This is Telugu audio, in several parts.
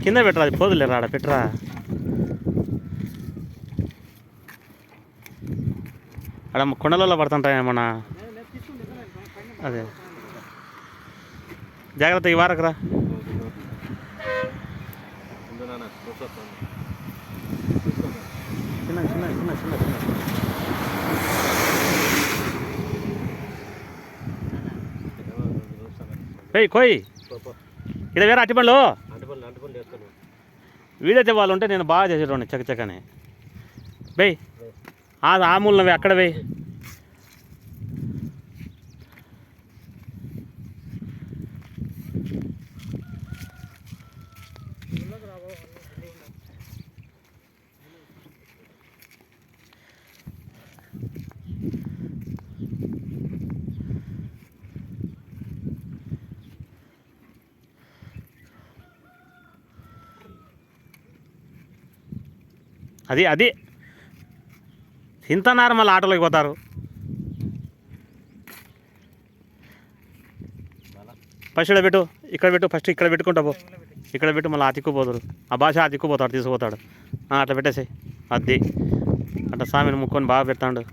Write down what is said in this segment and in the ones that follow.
కింద పెట్టరా, అది పోదులేరా, ఆడ పెట్టరా. ఆడ కొండలలో పడుతుంటాయేమన్నా. అదే జాగ్రత్త, ఈ వారకురా. చిన్న చిన్న చిన్న చిన్న చిన్న కోయి ఇక్కడ వేరే అట్టిపండ్లు వీడియో తెవ్వాలంటే నేను బాగా చేసేటోని చకచకని. బేయ్ ఆ మూలనవి అక్కడ వేయి. అది అది ఇంత నార్మల్ ఆటోలోకి పోతారు. ఫస్ట్ ఇక్కడ పెట్టు, ఇక్కడ పెట్టు, ఫస్ట్ ఇక్కడ పెట్టుకుంటా పో. ఇక్కడ పెట్టు, మళ్ళీ అతిక్కుపోతారు. ఆ భాష అతిక్కుపోతాడు, తీసుకుపోతాడు. అట్లా పెట్టేసాయి. అది అట్లా స్వామిని ముక్కొని బాగా పెడతాడు.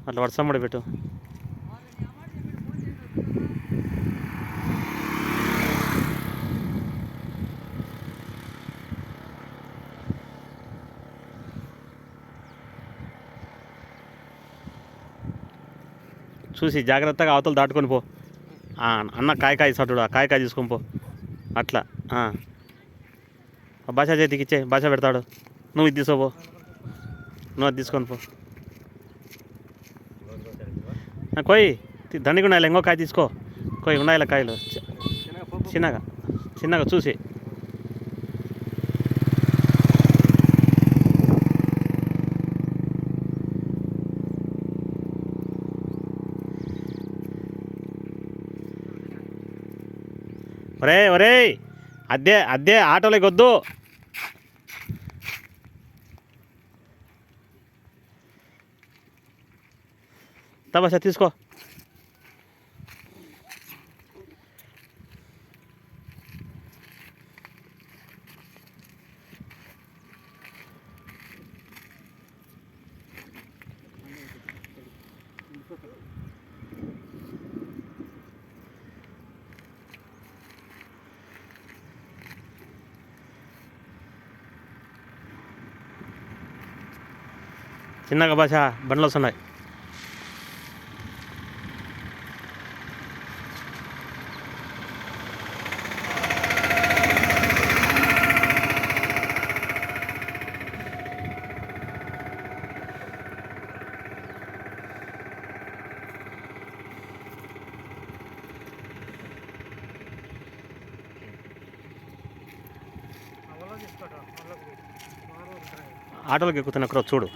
అట్లా వర్షమ్మడి పెట్టు. చూసి జాగ్రత్తగా అవతలు దాటుకొని పో. అన్న కాయకాయ సటుడు, ఆ కాయకాయ తీసుకొని పో. అట్లా భాష చేతికి ఇచ్చే, భాష పెడతాడు. నువ్వు ఇది తీసుకోపో, నువ్వు అది తీసుకొని పో. కోయి దండిగా ఉన్నాయి, ఇంకో కాయ తీసుకో. కోయి ఉన్నాయి కాయలు, చిన్నగా చిన్నగా చూసి. ఒరే ఒరే, అద్దే ఆటోలోకి వద్దు. తబాసా తీసుకో. చిన్నగా భాష బండ్లు వస్తున్నాయి. ఆటోలకు ఎక్కుతున్న చూడు.